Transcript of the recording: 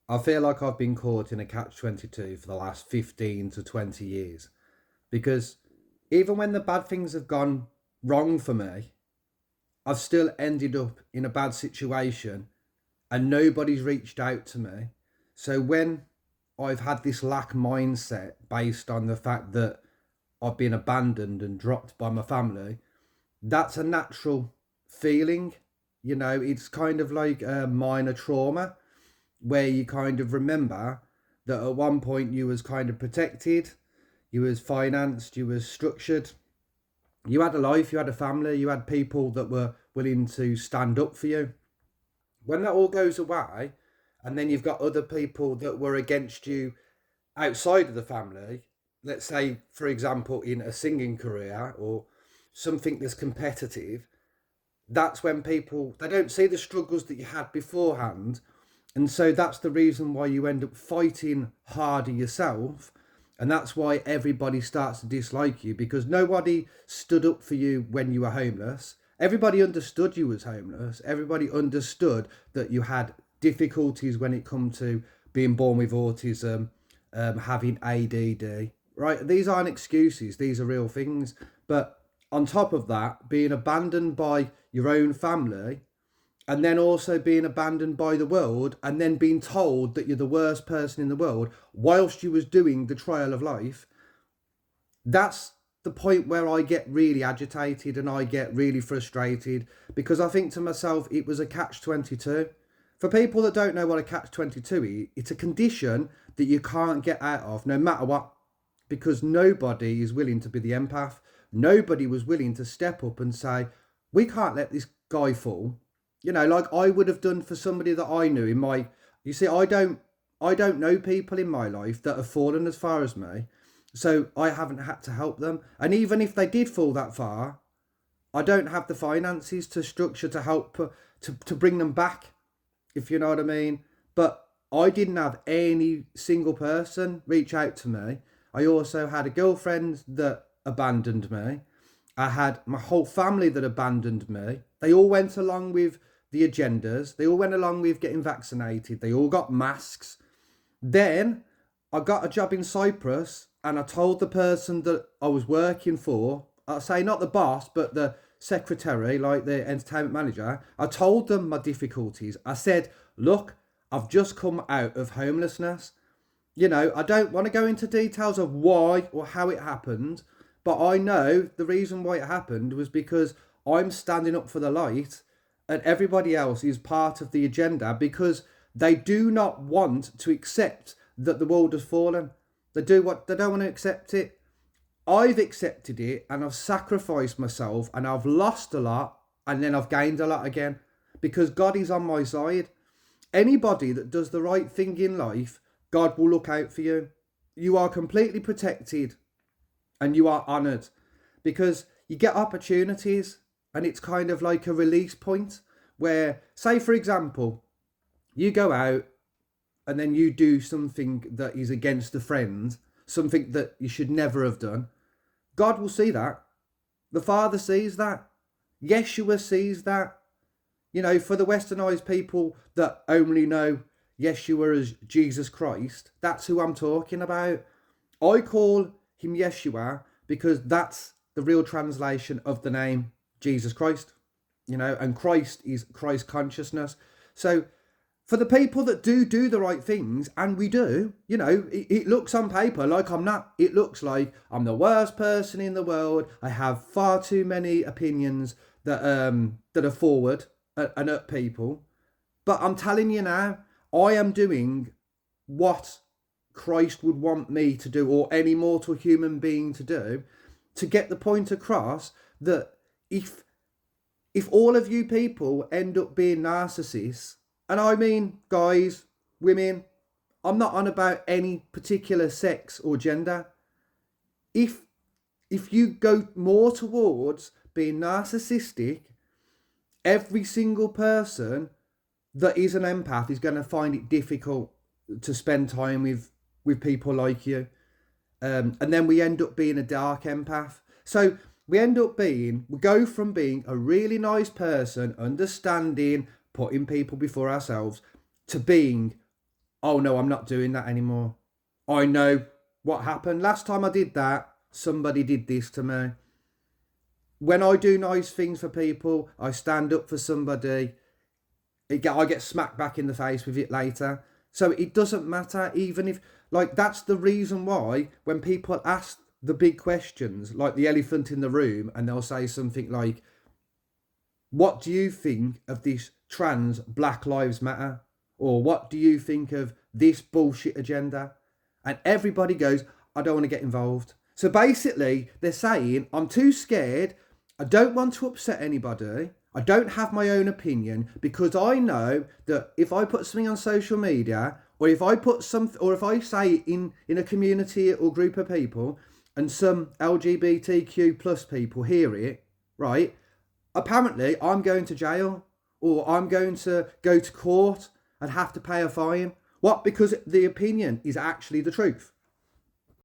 I feel like I've been caught in a catch-22 for the last 15 to 20 years because even when the bad things have gone wrong for me, I've still ended up in a bad situation and nobody's reached out to me. So when I've had this lack mindset based on the fact that I've been abandoned and dropped by my family, that's a natural feeling. It's kind of like a minor trauma where you kind of remember that at one point you was kind of protected, you was financed, you was structured, you had a life, you had a family, you had people that were willing to stand up for you. When that all goes away, and then you've got other people that were against you outside of the family, let's say, for example, in a singing career or something that's competitive, that's when people they don't see the struggles that you had beforehand. And so that's the reason why you end up fighting harder yourself. And that's why everybody starts to dislike you because nobody stood up for you when you were homeless. Everybody understood you was homeless. Everybody understood that you had difficulties when it come to being born with autism, having ADD. Right? These aren't excuses. These are real things. But on top of that, being abandoned by your own family and then also being abandoned by the world and then being told that you're the worst person in the world whilst you was doing the trial of life, that's the point where I get really agitated and I get really frustrated because I think to myself it was a catch-22. For people that don't know what a catch-22 is, it's a condition that you can't get out of no matter what, because nobody is willing to be the empath. Nobody was willing to step up and say, we can't let this guy fall. Like I would have done for somebody that I knew in my, you see, I don't know people in my life that have fallen as far as me. So I haven't had to help them. And even if they did fall that far, I don't have the finances to structure to help to bring them back, if you know what I mean. But I didn't have any single person reach out to me. I also had a girlfriend that abandoned me. I had my whole family that abandoned me. They all went along with the agendas. They all went along with getting vaccinated. They all got masks. Then I got a job in Cyprus and I told the person that I was working for, I say not the boss, but the secretary, like the entertainment manager, I told them my difficulties. I said, look, I've just come out of homelessness. I don't want to go into details of why or how it happened, but I know the reason why it happened was because I'm standing up for the light and everybody else is part of the agenda because they do not want to accept that the world has fallen. They don't want to accept it. I've accepted it and I've sacrificed myself and I've lost a lot and then I've gained a lot again because God is on my side. Anybody that does the right thing in life, God will look out for you. You are completely protected and you are honoured because you get opportunities and it's kind of like a release point where, say, for example, you go out and then you do something that is against a friend, something that you should never have done. God will see that. The Father sees that. Yeshua sees that. For the westernized people that only know Yeshua as Jesus Christ, that's who I'm talking about. I call him Yeshua because that's the real translation of the name Jesus Christ, and Christ is Christ consciousness. So for the people that do the right things, and we do, it looks on paper like I'm not. It looks like I'm the worst person in the world. I have far too many opinions that are forward and at people. But I'm telling you now, I am doing what Christ would want me to do, or any mortal human being to do, to get the point across that if all of you people end up being narcissists, and I mean guys, women, I'm not on about any particular sex or gender. If you go more towards being narcissistic, every single person that is an empath is going to find it difficult to spend time with people like you. And then we end up being a dark empath. So we go from being a really nice person, understanding, putting people before ourselves, to being oh no, I'm not doing that anymore. I know what happened. Last time I did that, somebody did this to me. When I do nice things for people, I stand up for somebody, I get smacked back in the face with it later. So it doesn't matter, even if, like, that's the reason why when people ask the big questions, like the elephant in the room, and they'll say something like, what do you think of this trans Black Lives Matter? Or what do you think of this bullshit agenda? And everybody goes, I don't want to get involved. So basically, they're saying, I'm too scared. I don't want to upset anybody. I don't have my own opinion because I know that if I put something on social media, or if I put something, or if I say it in a community or group of people, and some LGBTQ plus people hear it, right? Apparently, I'm going to jail, or I'm going to go to court and have to pay a fine. What? Because the opinion is actually the truth.